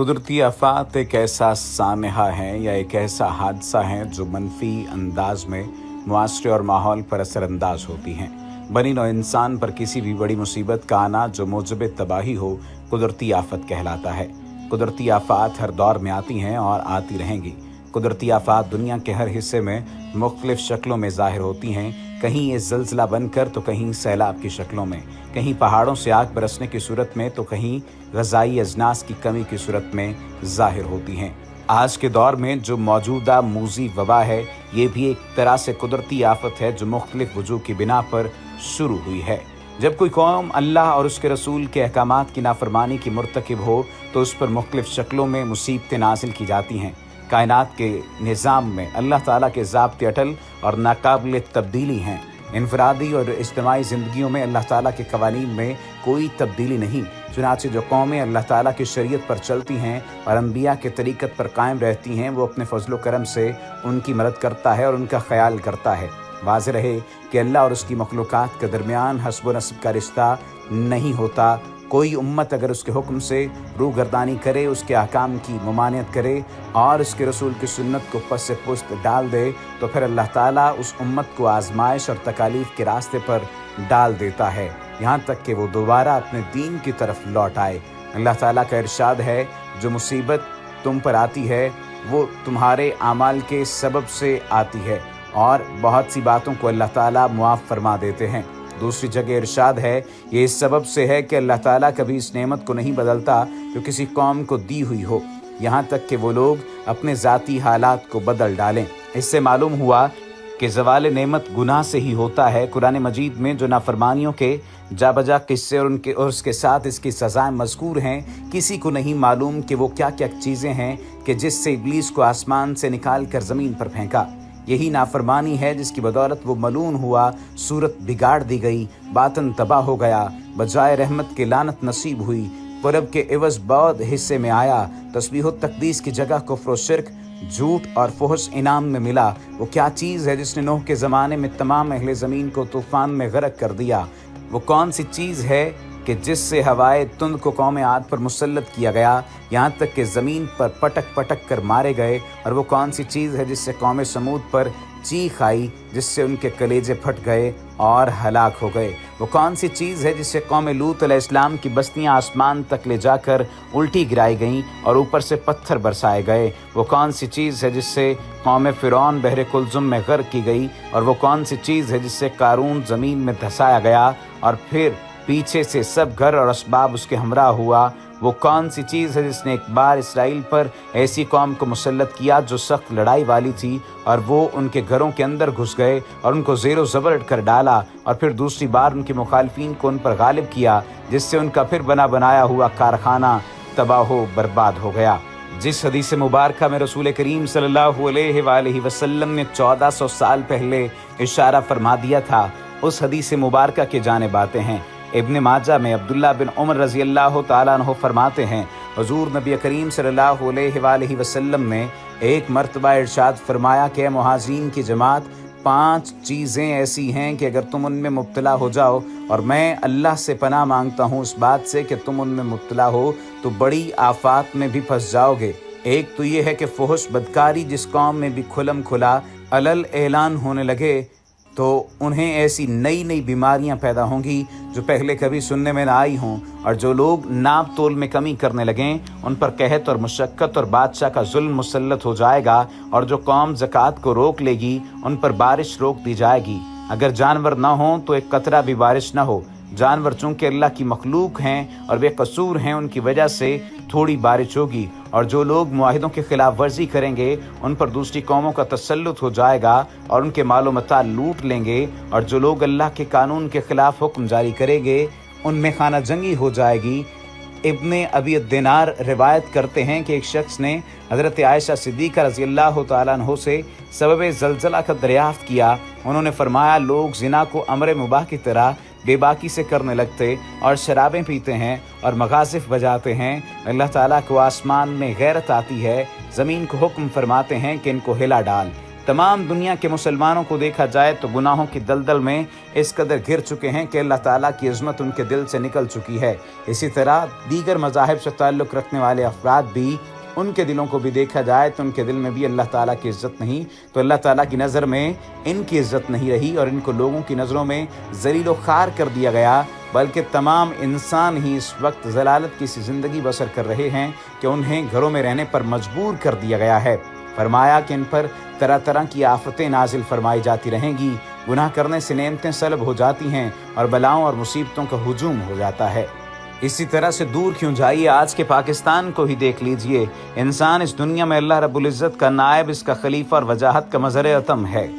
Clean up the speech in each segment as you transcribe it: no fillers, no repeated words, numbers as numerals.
कुदरती आफात एक ऐसा सानहा है या एक ऐसा हादसा है जो मनफी अंदाज में मुआशरे और माहौल पर असरअंदाज होती हैं। बनी नौ इंसान पर किसी भी बड़ी मुसीबत का आना जो मूजब तबाही हो कुदरती आफत कहलाता है। कुदरती आफात हर दौर में आती हैं और आती रहेंगी। कुदरती आफात दुनिया के हर हिस्से में मुख्तलिफ शक्लों में ज़ाहिर होती हैं। कहीं ये ज़लज़ला बनकर तो कहीं सैलाब की शक्लों में, कहीं पहाड़ों से आग बरसने की सूरत में तो कहीं ग़िज़ाई अजनास की कमी की सूरत में ज़ाहिर होती हैं। आज के दौर में जो मौजूदा मूज़ी वबा है, ये भी एक तरह से कुदरती आफत है जो मुख्तलिफ वजूह की बिना पर शुरू हुई है। जब कोई कौम अल्लाह और उसके रसूल के अहकामात की नाफरमानी की मुर्तकिब हो तो उस पर मुख्तलिफ शक्लों में मुसीबतें नाजिल की जाती हैं। कायनात के निज़ाम में अल्लाह ताला के ज़ाब्ते अटल और नाकाबिल तब्दीली हैं। इनफरादी और इज्तिमाई ज़िंदगियों में अल्लाह ताला के कवानीन में कोई तब्दीली नहीं। चुनांचे जो कौमें अल्लाह ताला की शरीयत पर चलती हैं और अंबिया के तरीक़त पर कायम रहती हैं, वो अपने फजल करम से उनकी मदद करता है और उनका ख्याल करता है। वाज़ेह रहे कि अल्लाह और उसकी मखलूक़ात के दरमियान हस्ब व नस्ब का रिश्ता नहीं होता। कोई उम्मत अगर उसके हुक्म से रूगर्दानी करे, उसके अहकाम की ममानियत करे और उसके रसूल की सुन्नत को पस से पुस्त डाल दे तो फिर अल्लाह ताला उस उम्मत को आजमाइश और तकालीफ के रास्ते पर डाल देता है, यहाँ तक कि वो दोबारा अपने दीन की तरफ लौट आए। अल्लाह ताला का इरशाद है, जो मुसीबत तुम पर आती है वो तुम्हारे आमाल के सबब से आती है और बहुत सी बातों को अल्लाह ताला मुआफ़ फरमा देते हैं। दूसरी जगह इरशाद है, ये इस सबब से है कि अल्लाह ताला कभी इस नेमत को नहीं बदलता जो किसी कौम को दी हुई हो, यहाँ तक कि वो लोग अपने ज़ाती हालात को बदल डालें। इससे मालूम हुआ कि ज़वाल नेमत गुनाह से ही होता है। कुरान मजीद में जो नाफरमानियों के जा बजा किस्से और उसके साथ इसकी सज़ाएं मज़कूर हैं, किसी को नहीं मालूम कि वो क्या क्या चीज़ें हैं कि जिससे इब्लीस को आसमान से निकाल कर ज़मीन पर फेंका। यही नाफरमानी है जिसकी बदौलत वो मलून हुआ, सूरत बिगाड़ दी गई, बातन तबाह हो गया, बजाय रहमत के लानत नसीब हुई, कुरब के एवज़ बाद हिस्से में आया। तस्बीह व तक़दीस की जगह कुफ्र व शिर्क, झूठ और फुहश इनाम में मिला। वो क्या चीज़ है जिसने नूह के ज़माने में तमाम अहले ज़मीन को तूफ़ान में गर्क कर दिया? वो कौन सी चीज़ है कि जिससे हवाए तुंद को कौम आद पर मुसल्लत किया गया, यहाँ तक कि ज़मीन पर पटक पटक कर मारे गए? और वो कौन सी चीज़ है जिससे कौम समूद पर चीख आई, जिससे उनके कलेजे फट गए और हलाक हो गए? वो कौन सी चीज़ है जिससे कौम लूत अलैहिस्सलाम की बस्तियाँ आसमान तक ले जाकर उल्टी गिराई गईं और ऊपर से पत्थर बरसाए गए? वो कौन सी चीज़ है जिससे कौम फ़िरौन बहरे कुलज़ुम में गर्क की गई? और वो कौन सी चीज़ है जिससे कारून ज़मीन में धंसाया गया और फिर पीछे से सब घर और असबाब उसके हमरा हुआ? वो कौन सी चीज़ है जिसने एक बार इसराइल पर ऐसी कौम को मुसल्लत किया जो सख्त लड़ाई वाली थी और वो उनके घरों के अंदर घुस गए और उनको ज़ेरो ज़बर कर डाला, और फिर दूसरी बार उनके मुखालिफिन को उन पर गालिब किया, जिससे उनका फिर बना बनाया हुआ कारखाना तबाह बर्बाद हो गया। जिस हदीस मुबारक में रसूल करीम सल्लल्लाहु अलैहि वसल्लम ने 1400 साल पहले इशारा फरमा दिया था, उस हदीस मुबारक के जानिब आते हैं। इब्न माजा में अब्दुल्ला बिन उमर रज़ी अल्लाह ताला अन्हु फरमाते हैं, हुज़ूर नबी करीम सल्लल्लाहु अलैहि वसल्लम ने एक मर्तबा इरशाद फरमाया कि मुहाजिरीन की जमात, 5 चीज़ें ऐसी हैं कि अगर तुम उनमें मुब्तला हो जाओ, और मैं अल्लाह से पनाह मांगता हूँ उस बात से कि तुम उनमें मुब्तला हो तो बड़ी आफात में भी फंस जाओगे। एक तो ये है कि फुहश बदकारी जिस कौम में भी खुलम खुला अलल ऐलान होने लगे तो उन्हें ऐसी नई नई बीमारियां पैदा होंगी जो पहले कभी सुनने में ना आई हों, और जो लोग नाप तोल में कमी करने लगें उन पर कहत और मुशक्कत और बादशाह का जुल्म मुसल्लत हो जाएगा, और जो कौम ज़कात को रोक लेगी उन पर बारिश रोक दी जाएगी। अगर जानवर ना हों तो एक कतरा भी बारिश ना हो। जानवर चूँकि अल्लाह की मखलूक हैं और बेकसूर हैं, उनकी वजह से थोड़ी बारिश होगी, और जो लोग मुआहिदों के खिलाफ वर्जी करेंगे उन पर दूसरी कौमों का तसल्लुत हो जाएगा और उनके मालो मता लूट लेंगे, और जो लोग अल्लाह के कानून के खिलाफ हुक्म जारी करेंगे उनमें खाना जंगी हो जाएगी। इब्ने अबी दिनार रिवायत करते हैं कि एक शख्स ने हज़रत आयशा सिद्दीक़ा रज़ी अल्लाह ताला अन्हा से सबब ज़लज़ला का दरियाफ़्त किया। उन्होंने फरमाया, लोग ज़िना को अमर मुबाह की तरह बेबाकी से करने लगते और शराबें पीते हैं और मगाज़िफ़ बजाते हैं। अल्लाह ताला को आसमान में गैरत आती है, ज़मीन को हुक्म फरमाते हैं कि इनको हिला डाल। तमाम दुनिया के मुसलमानों को देखा जाए तो गुनाहों की दलदल में इस कदर घिर चुके हैं कि अल्लाह ताला की इज़्ज़त उनके दिल से निकल चुकी है। इसी तरह दीगर मज़ाहिब से ताल्लुक़ रखने वाले अफराद भी, उनके दिलों को भी देखा जाए तो उनके दिल में भी अल्लाह ताला की इज़्ज़त नहीं, तो अल्लाह ताला की नज़र में इनकी इज़्ज़त नहीं रही और इनको लोगों की नज़रों में ज़लील व ख़ार कर दिया गया। बल्कि तमाम इंसान ही इस वक्त ज़लालत की सी ज़िंदगी बसर कर रहे हैं कि उन्हें घरों में रहने पर मजबूर कर दिया गया है। फरमाया कि इन पर तरह तरह की आफतें नाजिल फरमाई जाती रहेंगी, गुनाह करने से नेमतें सलब हो जाती हैं और बलाओं और मुसीबतों का हुजूम हो जाता है। इसी तरह से दूर क्यों जाइए, आज के पाकिस्तान को ही देख लीजिए। इंसान इस दुनिया में अल्लाह रब्बुल इज़्ज़त का नायब, इसका खलीफा और वजाहत का मज़हर अतम है।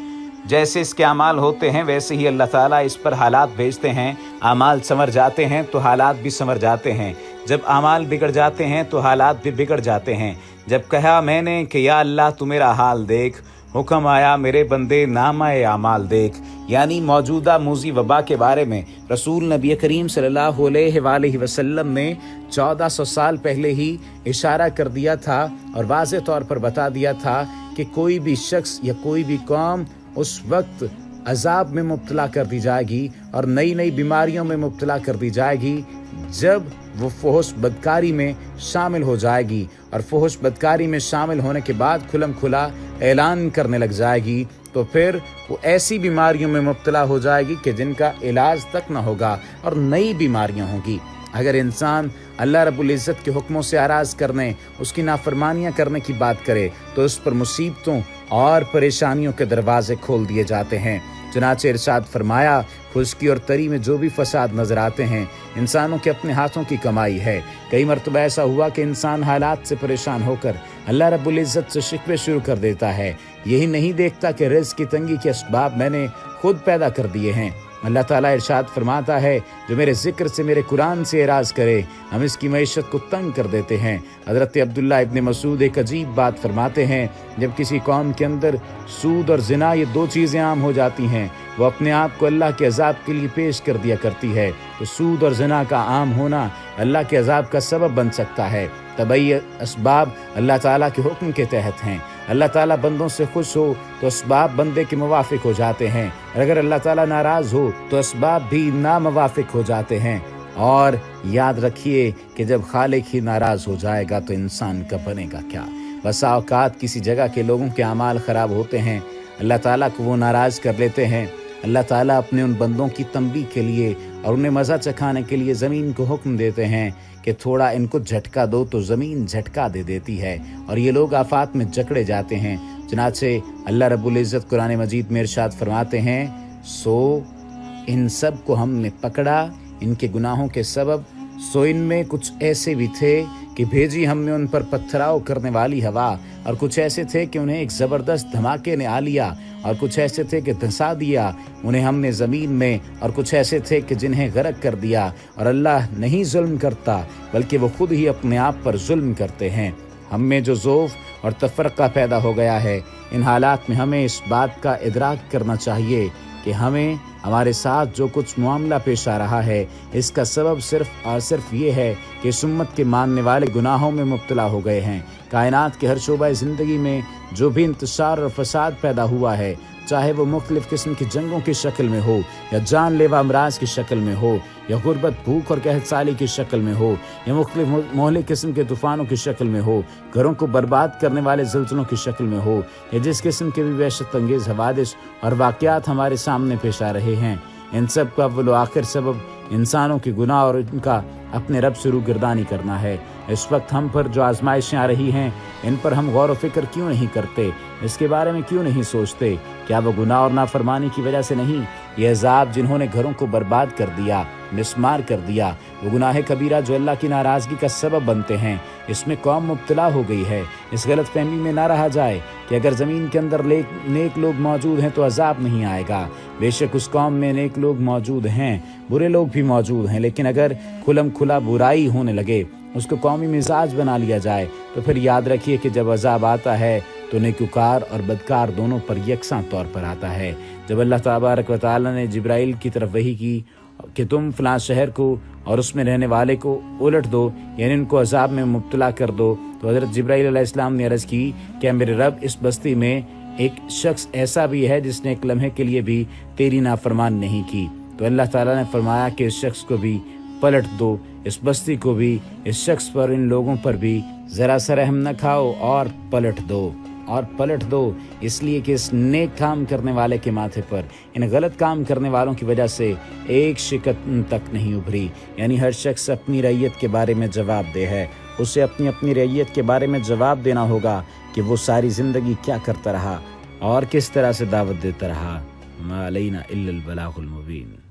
जैसे इसके अमाल होते हैं वैसे ही अल्लाह ताला इस पर हालात भेजते हैं। अमाल संवर जाते हैं तो हालात भी संवर जाते हैं, जब अमाल बिगड़ जाते हैं तो हालात भी बिगड़ जाते हैं। जब कहा मैंने कि या अल्लाह तू मेरा हाल देख, हुक्म आया मेरे बंदे नामाए अमाल देख। यानी मौजूदा मूज़ी वबा के बारे में रसूल नबी करीम सल्लल्लाहु अलैहि वसल्लम ने 1400 साल पहले ही इशारा कर दिया था और वाज़ेह तौर पर बता दिया था कि कोई भी शख्स या कोई भी कौम उस वक्त अजाब में मुब्तला कर दी जाएगी और नई नई बीमारियों में मुब्तला कर दी जाएगी जब वो फहश बदकारी में शामिल हो जाएगी। और फहश बदकारी में शामिल होने के बाद खुलम खुला ऐलान करने लग जाएगी, तो फिर वो ऐसी बीमारियों में मुब्तला हो जाएगी कि जिनका इलाज तक न होगा और नई बीमारियां होंगी। अगर इंसान अल्लाह रब्बुल इज़्ज़त के हुक्मों से आराज़ करने, उसकी नाफरमानियां करने की बात करे तो उस पर मुसीबतों और परेशानियों के दरवाजे खोल दिए जाते हैं। चुनाचे इरशाद फरमाया, खुश्की और तरी में जो भी फसाद नजर आते हैं इंसानों के अपने हाथों की कमाई है। कई मरतबा ऐसा हुआ कि इंसान हालात से परेशान होकर अल्लाह रब्बुल इज़्ज़त से शिकवे शुरू कर देता है। यही नहीं देखता कि रिज़्क़ की तंगी के असबाब मैंने खुद पैदा कर दिए हैं। अल्लाह ताला इरशाद फरमाता है, जो मेरे ज़िक्र से, मेरे कुरान से एराज़ करे हम इसकी मईशत को तंग कर देते हैं। हज़रत अब्दुल्ला इब्न मसूद एक अजीब बात फरमाते हैं, जब किसी कौम के अंदर सूद और ज़िना ये दो चीज़ें आम हो जाती हैं, वो अपने आप को अल्लाह के अज़ाब के लिए पेश कर दिया करती है। तो सूद और ज़िना का आम होना अल्लाह के अज़ाब का सबब बन सकता है। तबई असबाब अल्लाह ताला के हुक्म के तहत हैं। अल्लाह ताला बंदों से खुश हो तो असबाब बंदे के मुवाफिक हो जाते हैं, और अगर अल्लाह ताला नाराज़ हो तो असबाब भी नामुवाफिक हो जाते हैं। और याद रखिए कि जब खालिक ही नाराज़ हो जाएगा तो इंसान का बनेगा क्या। बसा औकात किसी जगह के लोगों के अमाल ख़राब होते हैं, अल्लाह ताला को वो नाराज़ कर लेते हैं। अल्लाह ताला अपने उन बंदों की तंबीह के लिए और उन्हें मज़ा चखाने के लिए ज़मीन को हुक्म देते हैं कि थोड़ा इनको झटका दो, तो ज़मीन झटका दे देती है और ये लोग आफात में जकड़े जाते हैं। चनाचे अल्लाह रब्बुल इज़्ज़त कुरान मजीद में इरशाद फरमाते हैं, सो इन सब को हमने पकड़ा इनके गुनाहों के सबब। सो इनमें कुछ ऐसे भी थे कि भेजी हमने उन पर पत्थराव करने वाली हवा, और कुछ ऐसे थे कि उन्हें एक ज़बरदस्त धमाके ने आ लिया, और कुछ ऐसे थे कि धंसा दिया उन्हें हमने ज़मीन में, और कुछ ऐसे थे कि जिन्हें गर्क कर दिया। और अल्लाह नहीं जुल्म करता बल्कि वो खुद ही अपने आप पर जुल्म करते हैं। हम में जो ज़ौफ़ और तफ़रक़ा पैदा हो गया है, इन हालात में हमें इस बात का इदराक करना चाहिए कि हमें हमारे साथ जो कुछ मामला पेश आ रहा है इसका सबब सिर्फ़ और सिर्फ ये है कि इस उम्मत के मानने वाले गुनाहों में मुब्तला हो गए हैं। कायनात के हर शोबा ज़िंदगी में जो भी इंतशार और फसाद पैदा हुआ है, चाहे वो मुख्तलिफ़ किस्म की जंगों की शक्ल में हो, या जानलेवा अमराज की शक्ल में हो, या गुर्बत, भूख और कहतसाली की शक्ल में हो, या मुख्तलिफ़ मोहल्ले किस्म के तूफ़ानों की शक्ल में हो, घरों को बर्बाद करने वाले ज़ल्ज़लों की शक्ल में हो, या जिस किस्म के भी वहशत अंगेज़ हवादिस और वाक़यात हमारे सामने पेश आ रहे हैं, इन सब का अव्वल व आखिर सबब इंसानों के गुनाह और इनका अपने रब से रूगर्दानी करना है। इस वक्त हम पर जो आजमाइशें आ रही हैं, इन पर हम गौर व फिक्र क्यों नहीं करते, इसके बारे में क्यों नहीं सोचते? क्या वो गुनाह और नाफरमानी की वजह से नहीं? ये अज़ाब जिन्होंने घरों को बर्बाद कर दिया, मिसमार कर दिया, वो गुनाह कबीरा जो अल्लाह की नाराज़गी का सबब बनते हैं, इसमें कौम मुब्तला हो गई है। इस गलत फहमी में ना रहा जाए कि अगर ज़मीन के अंदर नेक लोग मौजूद हैं तो अज़ाब नहीं आएगा। बेशक उस कौम में नेक लोग मौजूद हैं, बुरे लोग भी मौजूद हैं, लेकिन अगर खुलम खुला बुराई होने लगे, उसको कौमी मिजाज बना लिया जाए, तो फिर याद रखिए कि जब अज़ाब आता है तो नेकुकार और बदकार दोनों पर यकसां तौर पर आता है। जब अल्लाह तबारक व तआला ने जिब्राइल की तरफ वही की कि तुम फ़लाँ शहर को और उसमें रहने वाले को उलट दो, यानी इनको अज़ाब में मुब्तला कर दो, तो हज़रत जिब्राइल अलैहिस्सलाम ने अर्ज़ की कि मेरे रब, इस बस्ती में ایک شخص ایسا بھی ہے جس نے ایک لمحے کے لیے بھی تیری نافرمان نہیں کی، تو اللہ تعالیٰ نے فرمایا کہ اس شخص کو بھی پلٹ دو، اس بستی کو بھی، اس شخص پر، ان لوگوں پر بھی ذرا سا رحم نہ کھاؤ اور پلٹ دو، اس لیے کہ اس نیک کام کرنے والے کے ماتھے پر ان غلط کام کرنے والوں کی وجہ سے ایک شکن تک نہیں ابھری۔ یعنی ہر شخص اپنی رعیت کے بارے میں جواب دہ ہے، اسے اپنی رعیت کے بارے میں جواب دینا ہوگا کہ وہ ساری زندگی کیا کرتا رہا اور کس طرح سے دعوت دیتا رہا۔ ما علینا الا البلاغ المبین۔